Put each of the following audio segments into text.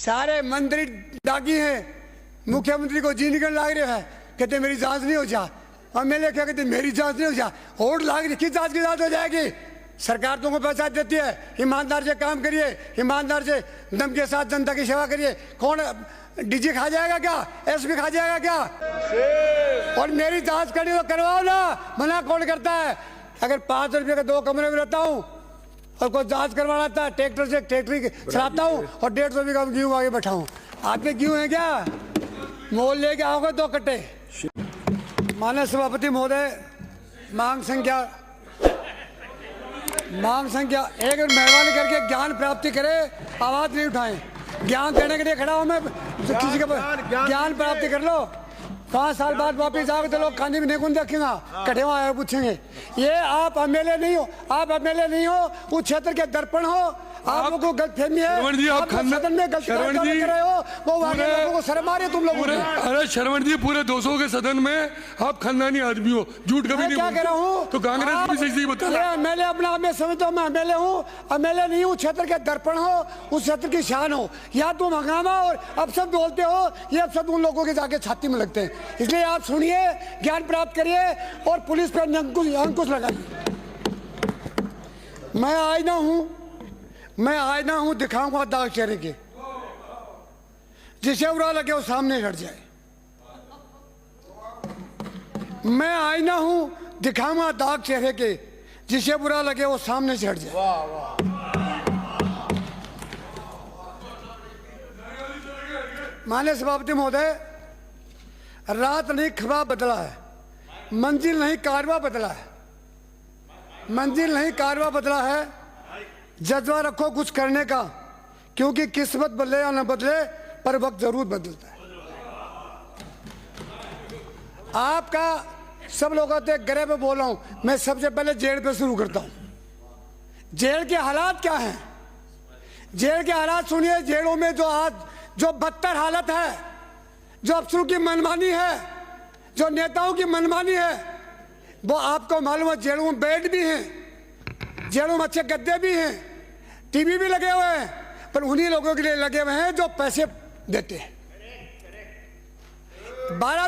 सारे मंत्री दागी हैं, मुख्यमंत्री को जी निकल लाग रहे है, कहते मेरी जांच नहीं हो जा। एमएलए क्या कहते मेरी जांच नहीं हो जा। होड़ लाग रही, किस जांच की जांच हो जाएगी? सरकार तुमको पैसा देती है, ईमानदार से काम करिए, ईमानदार से दम के साथ जनता की सेवा करिए। कौन डीजी खा जाएगा क्या? एसपी खा जाएगा क्या? और मेरी जांच करनी तो करवाओ ना, मना कौन करता है? अगर 5 रुपये के 2 कमरे में रहता हूँ और कोई जांच करवाना था, ट्रैक्टर से ट्रैक्टर चलाता हूँ और 150 रुपये का गेहूँ आगे बैठा हूँ। आपके गेहूँ है क्या? मोल लेके आओगे 2 कट्टे। माननीय सभापति महोदय, मांग संख्या 1 मेहरबानी करके ज्ञान प्राप्ति करे, आवाज नहीं उठाएं। ज्ञान देने के लिए खड़ा हूं मैं, किसी का ज्ञान प्राप्ति कर लो। 5 साल बाद वापिस आओगे तो लोग खाने में नहीं कौन देखेगा, कटे वहां आए पूछेंगे। ये आप एमएलए नहीं हो, आप एमएलए नहीं हो, उस क्षेत्र के दर्पण हो। आप लोगों को गलतफहमी है, आप सदन में गलती कर रहे हो, वो वाले लोगों को शर्म आ रही है तुम लोगों को। अरे शरवण जी, पूरे 200 के सदन में आप खानदानी आदमी हो, झूठ कभी नहीं। क्या कह रहा हूँ? तो कांग्रेस भी सही बता रहा है। एमएलए अपना मैं समझता हूँ, मैं एमएलए हूँ, एमएलए नहीं हूँ, क्षेत्र के दर्पण हो, उस क्षेत्र की शान हो। या तुम हंगामा और अपशब्द बोलते हो, ये अपशब्द उन लोगों के जाके छाती में लगते हैं। इसलिए आप सुनिए, ज्ञान प्राप्त करिए और पुलिस पर अंकुश लगाइए। मैं आईना हूं, दिखाऊंगा दाग चेहरे के, जिसे बुरा लगे वो सामने हट जाए। मैं आईना हूं, दिखाऊंगा दाग चेहरे के, जिसे बुरा लगे वो सामने से हट जाए। माननीय सभापति महोदय, रात नहीं ख्वाब बदला है, मंजिल नहीं कारवा बदला है, मंजिल नहीं कारवा बदला है। जज्बा रखो कुछ करने का, क्योंकि किस्मत बदले या न बदले पर वक्त जरूर बदलता है। आपका सब लोग आते गरे पे बोल रहा हूं, मैं सबसे पहले जेल पे शुरू करता हूं। जेल के हालात क्या हैं? जेल के हालात सुनिए। जेलों में जो बदतर हालत है, जो अफसरों की मनमानी है, जो नेताओं की मनमानी है, वो आपको मालूम है। जेलों में बेड भी हैं, जेलों में अच्छे गद्दे भी हैं, टीवी भी लगे हुए हैं, पर उन्हीं लोगों के लिए लगे हुए हैं जो पैसे देते हैं। 12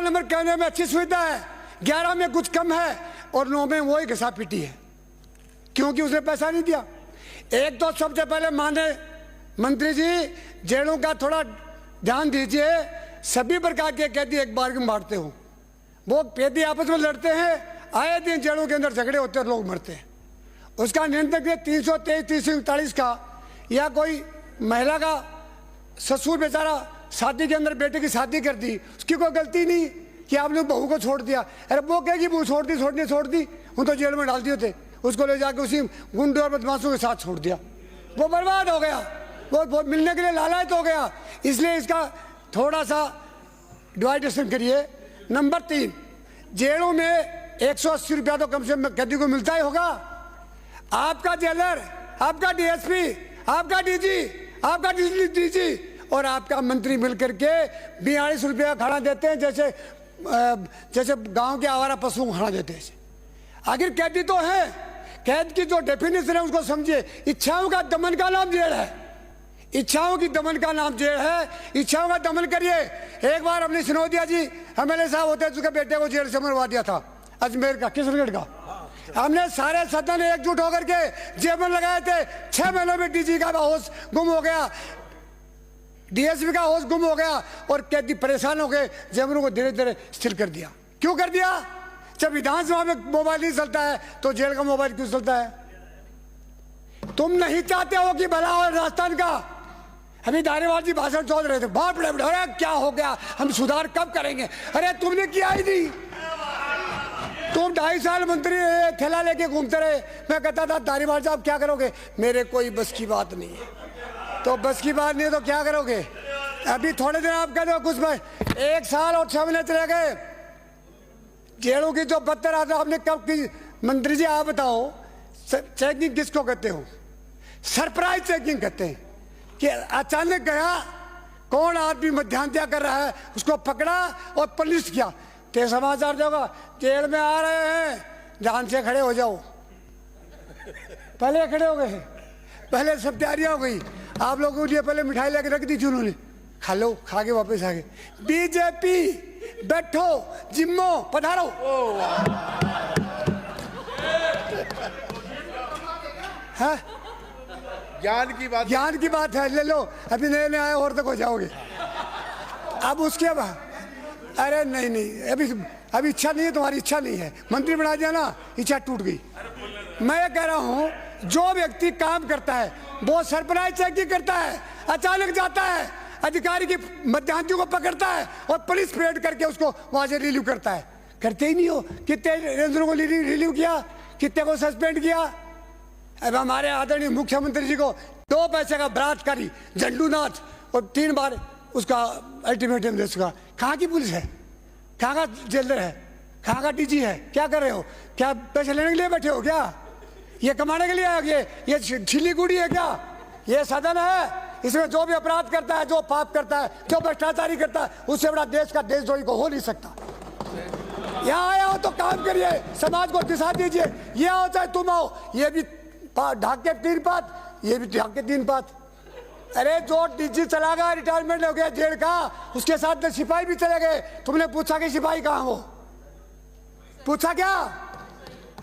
नंबर कहने में अच्छी सुविधा है, 11 में कुछ कम है और 9 में वही घसा पीटी है, क्योंकि उसने पैसा नहीं दिया। एक तो सबसे पहले माने मंत्री जी, जेलों का थोड़ा ध्यान दीजिए। सभी प्रकार के कैदी एक बार में मारते हो, वो कैदी आपस में लड़ते हैं, आए दिन जेलों के अंदर झगड़े होते हैं, लोग मरते हैं। उसका नियंत्रण 323, 339 का, या कोई महिला का ससुर बेचारा शादी के अंदर बेटे की शादी कर दी, उसकी कोई गलती नहीं कि आपने बहू को छोड़ दिया। अरे वो कहेगी बहू छोड़ दी, उन तो जेल में डाल दिए थे, उसको ले जाके उसी गुंडों और बदमाशों के साथ छोड़ दिया, वो बर्बाद हो गया, वो मिलने के लिए लालायत हो गया। इसलिए इसका थोड़ा सा डिवाइडेशन करिए। नंबर 3, जेलों में 180 रुपया तो कम से कम कैदी को मिलता ही होगा। आपका जेलर, आपका डीएसपी, आपका डीजी, आपका डीजी और आपका मंत्री मिलकर के 42 रुपया खाना देते हैं, जैसे गांव के आवारा पशुओं को खाना देते हैं। आखिर कैदी तो है, कैद की जो डेफिनेशन है उसको समझिए। इच्छाओं का दमन का नाम जेल है, इच्छाओं की दमन का नाम जेल है। इच्छाओं का दमन करिए। एक बार अपनी सिनोदिया जी एमएलए साहब होते, उसके बेटे को जेल से मरवा दिया था, अजमेर का, किशनगढ़ का। हमने सारे सदन एकजुट होकर के जेब में लगाए थे। 6 महीनों में डीजी का होश गुम हो गया, डीएसपी का होश गुम हो गया और कैदी परेशान हो गए। जेबरों को धीरे धीरे स्थिर कर दिया। क्यों कर दिया? जब विधानसभा में मोबाइल नहीं चलता है तो जेल का मोबाइल क्यों चलता है? तुम नहीं चाहते हो कि भला हो राजस्थान का। अभी धारीवाल जी भाषण चौध रहे थे, बहुत बड़े, अरे क्या हो गया, हम सुधार कब करेंगे। अरे तुमने किया ही नहीं। तुम 2.5 साल मंत्री रहे, थैला लेके घूमते रहे। मैं कहता था धारीवाल साहब क्या करोगे? मेरे कोई बस की बात नहीं है। तो बस की बात नहीं है तो क्या करोगे? अभी थोड़े दिन आप कहते हो कुछ में 1 साल और 6 महीने चले गए। जेलों की जो बदतर आता आपने कब की? मंत्री जी आप बताओ, चेकिंग किसको कहते हो? सरप्राइज चेकिंग कहते हैं कि अचानक गया, कौन आदमी मध्यांतर कर रहा है उसको पकड़ा और पुलिस किया। ते समाचार दोगा, जेल में आ रहे हैं, जान से खड़े हो जाओ। पहले खड़े हो गए, पहले सब तैयारियां हो गई। आप लोगों के लिए पहले मिठाई लेके रख दी थी उन्होंने, खा लो, खा के वापस आ गए। बीजेपी बैठो, जिम्मो पधारो। हाँ, ज्ञान की बात है, ले लो, अभी नए नए आए और तक हो जाओगे। अब उसके बाद अरे नहीं नहीं, अभी इच्छा नहीं है, तुम्हारी इच्छा नहीं है, मंत्री बना दिया ना, इच्छा टूट गई। मैं ये कह रहा हूं, जो व्यक्ति काम करता है वो सरप्राइज चेकिंग करता है, अचानक जाता है, अधिकारी की मध्यांतियों को पकड़ता है और पुलिस परेड करके उसको वहां से रिलीव करता है। करते ही नहीं हो। कितने रेंजरों को रिलीव किया, कितने को सस्पेंड किया। अब हमारे आदरणीय मुख्यमंत्री जी को 2 पैसे का बलात्कारी झंडूनाथ और 3 बार उसका अल्टीमेटम दे चुका। कहाँ की पुलिस है, कहाँ का जेलर है, कहाँ का डीजी है? क्या कर रहे हो? क्या पैसे लेने के लिए बैठे हो क्या? ये कमाने के लिए आगे? ये छिली गुड़ी है क्या? ये सदन है, इसमें जो भी अपराध करता है, जो पाप करता है, जो भ्रष्टाचारी करता है, उससे बड़ा देश का देशद्रोही को हो नहीं सकता। यहाँ आया हो तो काम करिए, समाज को दिशा दीजिए। ये आओ चाहे तुम आओ, ये भी ढाक के 3 पात, ये भी ढाक के 3 पात। अरे जो डीजी चला गया, रिटायरमेंट हो गया जेल का, उसके साथ सिपाही भी चले गए। तुमने पूछा कि सिपाही कहाँ हो? पूछा क्या?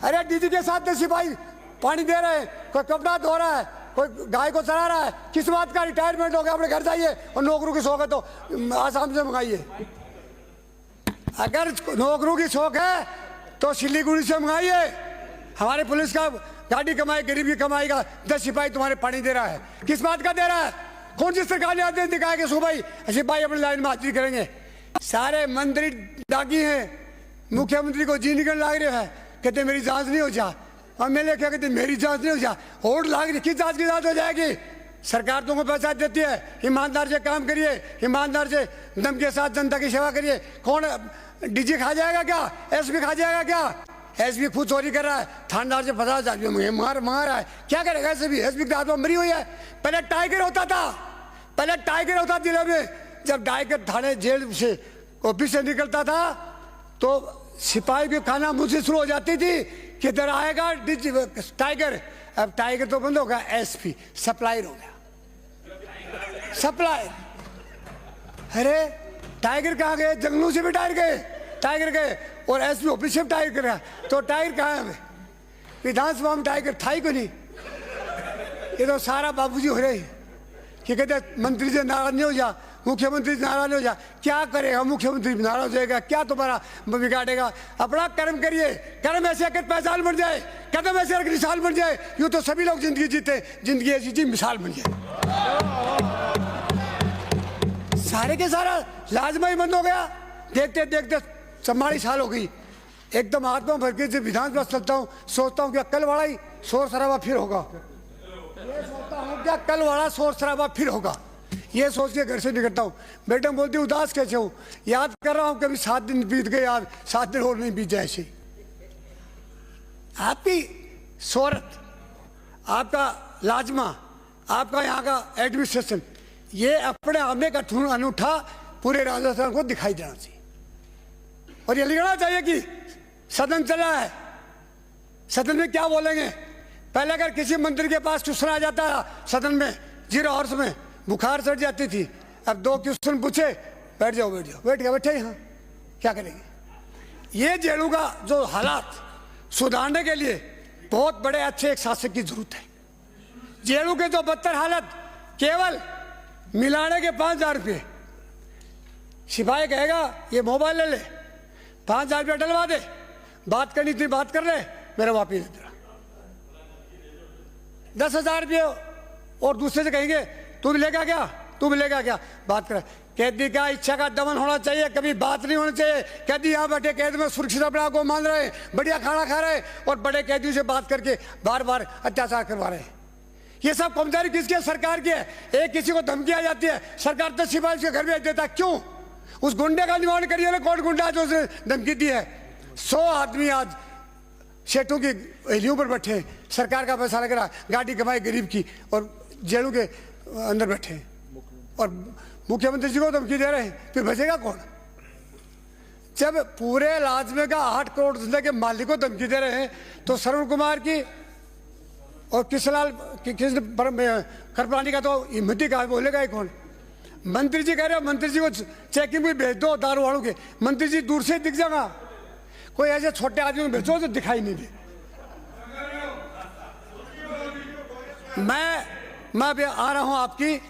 अरे डीजी के साथ सिपाही पानी दे रहे हैं, कोई कपड़ा धो रहा है, कोई गाय को चला रहा है। किस बात का रिटायरमेंट हो गया? अपने घर जाइए, और नौकरों की शौक है तो आसाम से मंगाइए। अगर नौकरों की शौक है तो सिलीगुड़ी से मंगाइए। हमारे पुलिस का गाड़ी कमाई, गरीब की कमाई का 10 सिपाही तुम्हारे पानी दे रहा है। किस बात का दे रहा है? कौन सी सरकार ने आदेश दिखाया कि सुभाई सिपाही अपनी लाइन में हाजिरी करेंगे? सारे मंत्री दागी हैं, मुख्यमंत्री को जी निकल लाग रहे हैं, कहते मेरी जांच नहीं हो जा। एमएलए क्या कहते मेरी जांच नहीं हो जा। होड़ लाग रही, किस जांच की जांच हो जाएगी? सरकार तुमको पैसा देती है, ईमानदार से काम करिए, ईमानदार से दम के साथ जनता की सेवा करिए। कौन डीजी खा जाएगा क्या? एसपी खा जाएगा क्या? एसपी खुद चोरी कर रहा है, थानेदार से 50,000 रुपये मार रहा है, क्या करेगा एसपी? एसपी के हाथ में मरी हुई है। पहले टाइगर होता था, पहले टाइगर होता जिले में। जब टाइगर थाने जेल से ऑफिस से निकलता था तो सिपाही की खाना मुझसे शुरू हो जाती थी, किधर आएगा टाइगर। अब टाइगर तो बंद हो गया, एसपी सप्लायर हो गया, सप्लायर। अरे टाइगर कहाँ गए? जंगलों से भी टाइगर गए और एसपी ऑफिस से टाइगर गया। तो टाइगर कहाँ है? विधानसभा में टाइगर था ही को नहीं। ये तो सारा बाबूजी हो रहे कि कहते मंत्री से नाराज नहीं हो जा, मुख्यमंत्री से नाराज नहीं हो जा। क्या करेगा मुख्यमंत्री? नाराज हो जाएगा, क्या तुम्हारा बिगाड़ेगा? अपना कर्म करिए, कर्म ऐसे कर पहचान बन जाए, कदम ऐसे रख मिसाल बन जाए। यूँ तो सभी लोग जिंदगी जीते, जिंदगी ऐसी जी मिसाल बन जाए। सारे के सारा लाजमा ही बंद हो गया। देखते देखते 44 साल हो गई, एकदम आत्मा भर के विधानसभा चलता हूँ, सोचता हूँ क्या कल वाला ही शोर शराबा फिर होगा। ये सोचता हूँ क्या कल वाला शोर शराबा फिर होगा, ये सोच के घर से निकलता हूँ। बेटम बोलती उदास कैसे हूँ? याद कर रहा हूँ कभी 7 दिन बीत गए, यार 7 दिन और नहीं बीत जाए ऐसे। आपकी शोहरत, आपका लाजमा, आपका यहाँ का एडमिनिस्ट्रेशन, ये अपने आमे का अनूठा पूरे राजस्थान को दिखाई देना चाहिए। और ये लिखना चाहिए कि सदन चला है, सदन में क्या बोलेंगे। पहले अगर किसी मंत्री के पास क्वेश्चन आ जाता है सदन में 0 आवर्स में, बुखार चढ़ जाती थी। अब 2 क्वेश्चन पूछे, बैठ जाओ बैठे यहाँ, क्या करेंगे? ये जेलों का जो हालात सुधारने के लिए बहुत बड़े अच्छे एक शासक की जरूरत है। जेलों के जो बदतर हालत, केवल मिलाने के 5,000 रुपये। सिपाही कहेगा ये मोबाइल ले ले, 5,000 रुपये डलवा दे, बात करनी थी बात कर ले, मेरा वापिस दे दे। 10,000 रुपये और दूसरे से कहेंगे तू मिलेगा क्या, तू मिलेगा क्या, बात कर। कैदी का इच्छा का दमन होना चाहिए, कभी बात नहीं होनी चाहिए। कैदी यहाँ बैठे कैद में सुरक्षित अपने आप को मान रहे, बढ़िया खाना खा रहे और बड़े कैदियों से बात करके बार बार अत्याचार करवा रहे हैं। ये सब कमजोरी किसकी है? सरकार की है। एक किसी को धमकी आ जाती है, सरकार 10 सिपाही उसके घर भेज देता। क्यों? उस गुंडे का निवारण करिए ना, कौन गुंडा जो उसने धमकी दी है। 100 आदमी आज सेठों की हेलियों पर बैठे हैं, सरकार का पैसा लग रहा है, गाड़ी कमाई गरीब की, और जेलों के अंदर बैठे हैं और मुख्यमंत्री जी को धमकी दे रहे हैं। फिर बचेगा कौन? जब पूरे लाजमे का 8 करोड़ के मालिक को धमकी दे रहे हैं तो श्रवण कुमार की और कृष्ण कृपलानी का तो हिम्मती का बोलेगा ही कौन। मंत्री जी कह रहे हो मंत्री जी को चेकिंग में भेज दो दारू वालों के, मंत्री जी दूर से दिख जाएगा, कोई ऐसे छोटे आदमी में भेजो तो दिखाई नहीं दे। मैं अभी आ रहा हूं आपकी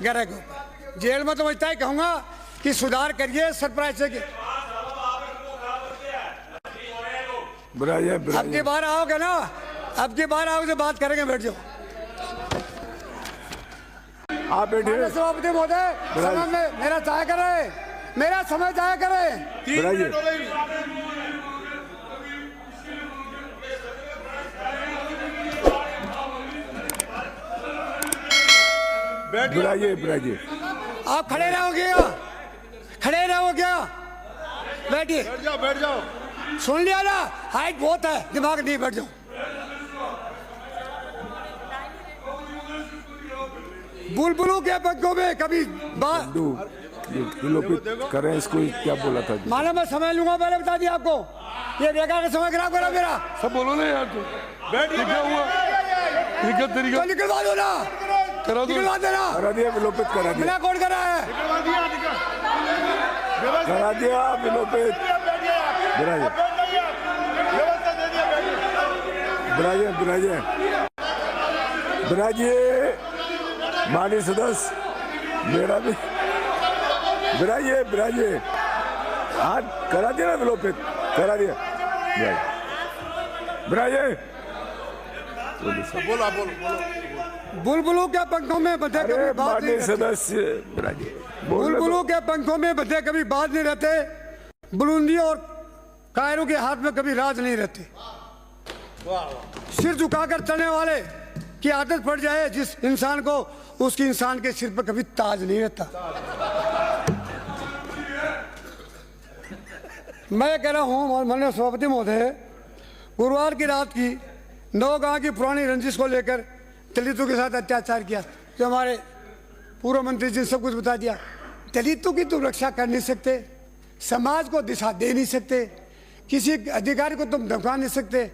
गैरह के ऊपर। जेल में तो मैं इतना ही कहूंगा कि सुधार करिए सरप्राइज से। अब की बार आओगे ना, अब की बार आओगे तो बात करेंगे, बैठ जाओ। आप बैठिए। सभापति महोदय, समय में मेरा जाया करे, मेरा समय जाया करे। बिराजिए। आप खड़े रहोगे क्या? खड़े रहोगे क्या? बैठिए। बैठ जाओ। सुन लिया ना, हाइट बहुत है, दिमाग नहीं, बैठ जाओ। बुलबुलों के पंखों में कभी विलोपित करें इसको, क्या बोला था? माना मैं समय लूंगा, पहले बता दिया आपको। ये बेकार का समय खराब करा मेरा। सब बोलो ना यार, तो क्या हुआ? तरीका तो निकलवा दो ना, करा दो, निकलवा देना। करा दिया, विलोपित करा दिया। बिना कौन करा है? करा दिया विलोपित। बिराजिए माननीय सदस्य, मेरा भी बिराजिए। हाथ करा दिया ना विलोपित, करा दिया। बिराजिए। बोलो। बुलबुलों के पंखों में बंधे कभी बात नहीं रहते। सदस्य बिराजिए। बुलबुलों के पंखों में बंधे कभी बात नहीं रहते। बुलंदी और कायरों के हाथ में कभी राज नहीं रहते। सिर झुकाकर चलने वाले की आदत पड़ जाए जिस इंसान को, उसकी इंसान के सिर पर कभी ताज नहीं रहता। मैं कह रहा हूं माननीय सभापति महोदय, गुरुवार की रात की नौगांव की पुरानी रंजिश को लेकर दलितों के साथ अत्याचार किया, जो हमारे पूर्व मंत्री जी ने सब कुछ बता दिया। दलितों की तुम रक्षा कर नहीं सकते, समाज को दिशा दे नहीं सकते, किसी अधिकारी को तुम धमका नहीं सकते,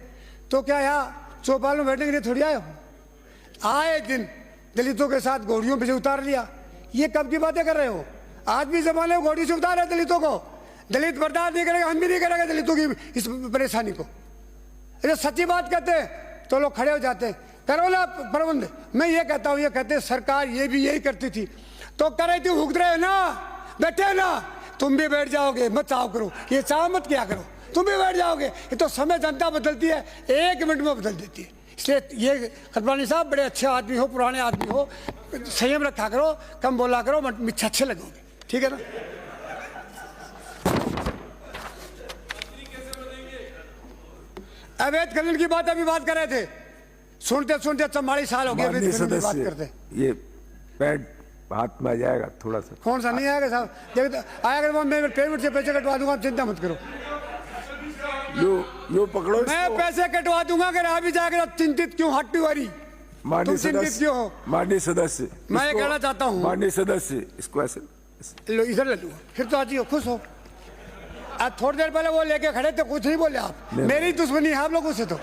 तो क्या यहाँ चौपाल में बैठने के लिए थोड़ी आए हो? आए दिन दलितों के साथ घोड़ियों पे से उतार लिया। ये कब की बातें कर रहे हो? आज भी जमाने में घोड़ी से उतारे दलितों को। दलित बर्दाश्त नहीं करेगा, हम भी नहीं करेंगे दलितों की इस परेशानी को। अरे सच्ची बात कहते हैं तो लोग खड़े हो जाते हैं, करो ना प्रबंध। मैं ये कहता हूँ, ये कहते सरकार ये भी यही करती थी तो कर रही थी, भुगत रहे ना, बैठे ना, तुम भी बैठ जाओगे। मत चाव करो, ये चाव मत क्या करो, तुम भी बैठ जाओगे। ये तो समय जनता बदलती है, 1 मिनट में बदल देती है। इसलिए ये कृपलानी साहब बड़े अच्छे आदमी हो, पुराने आदमी हो, संयम रखा करो, कम बोला करो, मिच्छा अच्छे लगोगे, ठीक है ना? अवैध खनन की बात अभी बात कर रहे थे, सुनते 44 साल हो गए अवैध खनन की बात करते। ये पैड हाथ में आ जाएगा थोड़ा सा। कौन सा नहीं आएगा साहब? आएगा, मैं पेमेंट से पैसे कटवा दूंगा, चिंता मत करो। लो पकड़ो, मैं पैसे कटवा दूंगा। अगर आ भी जाएगा तो चिंतित क्यों, हट्टी वाली तुम चिंतित क्यों हो? माननीय सदस्य, मैं ये कहना चाहता हूँ, माननीय सदस्य इसको ऐसे लो, इधर ले लो, फिर तो आज खुश हो। आज थोड़ी देर पहले वो लेके खड़े थे, कुछ नहीं बोले आप। मेरी दुश्मनी है आप लोगों से। तो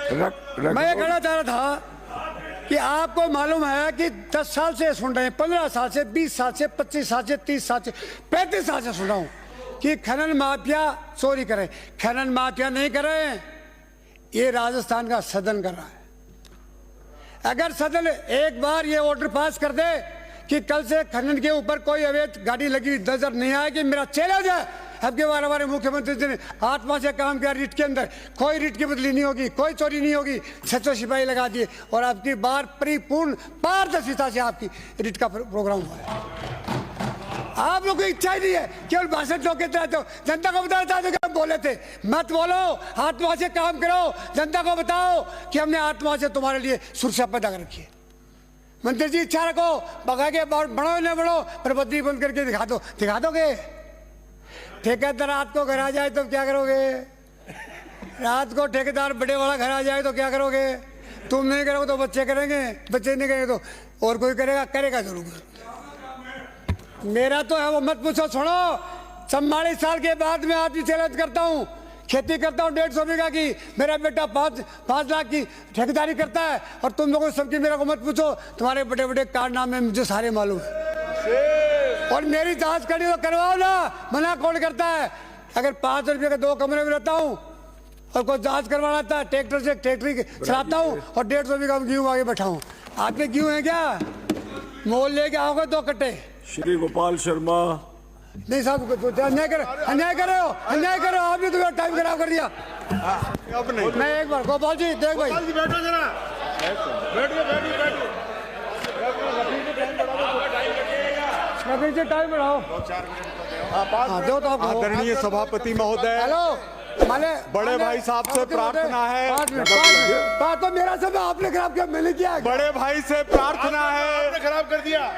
मैं ये कहना चाह रहा था कि आपको मालूम है कि 10 साल से सुन रहे हैं, 15 साल से, 20 साल से, 25 साल से, 30 साल से, 35 साल से सुन रहा हूं कि खनन माफिया चोरी करे। खनन माफिया नहीं कर रहे हैं, ये राजस्थान का सदन कर रहा है। अगर सदन एक बार ये ऑर्डर पास कर दे कि कल से खनन के ऊपर कोई अवैध गाड़ी लगी नजर नहीं आएगी, मेरा चैलेंज है। अब के बार हमारे मुख्यमंत्री जी ने आत्मा से काम किया, रिट के अंदर कोई रिट की बदली नहीं होगी, कोई चोरी नहीं होगी, 600 सिपाही लगा दिए, और आपकी बार परिपूर्ण पारदर्शिता से आपकी रिट का प्रोग्राम हुआ है। आप लोग को इच्छा ही नहीं है, केवल भाषण ठोके रहते हो। जनता को बताना चाहते हो कि हम बोले थे, मत बोलो, आत्मा से काम करो। जनता को बताओ कि हमने आत्मा से तुम्हारे लिए सुरक्षा पैदा कर रखी है। मंत्री जी इच्छा रखो, बगा के बढ़ो न बढ़ो, पर बदली बंद करके दिखा दोगे। ठेकेदार रात को घर आ जाए तो क्या करोगे? रात को ठेकेदार बड़े वाला घर आ जाए तो क्या करोगे? तुम नहीं करोगे तो बच्चे करेंगे, बच्चे नहीं करेंगे तो और कोई करेगा जरूर। मेरा तो है वो मत पूछो। सुनो, 44 साल के बाद मैं आज भी चैलेंज करता हूं खेती करता हूँ 150 बीघा की, मेरा बेटा 5 लाख की ठेकेदारी करता है, और तुम लोगों सबकी मेरे को मत पूछो, तुम्हारे बड़े बड़े कारनामे मुझे सारे मालूम है। और मेरी जांच करनी तो करवाओ ना, मना कौन करता है? अगर 5 रुपये के 2 कमरे में रहता हूँ और कोई जांच करवाना था, ट्रैक्टर से ट्रैक्टरी चलाता हूँ और 150 बीघा गेहूँ आगे बैठा हूँ। आप में गेहूँ है क्या? मोल लेके आओगे 2 कट्टे। श्री गोपाल शर्मा। नहीं साहब, अन्याय कर रहे हो, अन्याय कर रहे हो, आपने तो मेरा टाइम खराब कर दिया। मैं एक बार गोपाल जी देख भाई, बैठो जरा, बैठो टाइम बढ़ाओ। हाँ, दो तो आदरणीय सभापति महोदय, हेलो माले बड़े भाई साहब से प्रार्थना है। 5 मिनट तो मेरा समय आपने खराब किया, मैंने किया। बड़े भाई से प्रार्थना है, खराब कर दिया।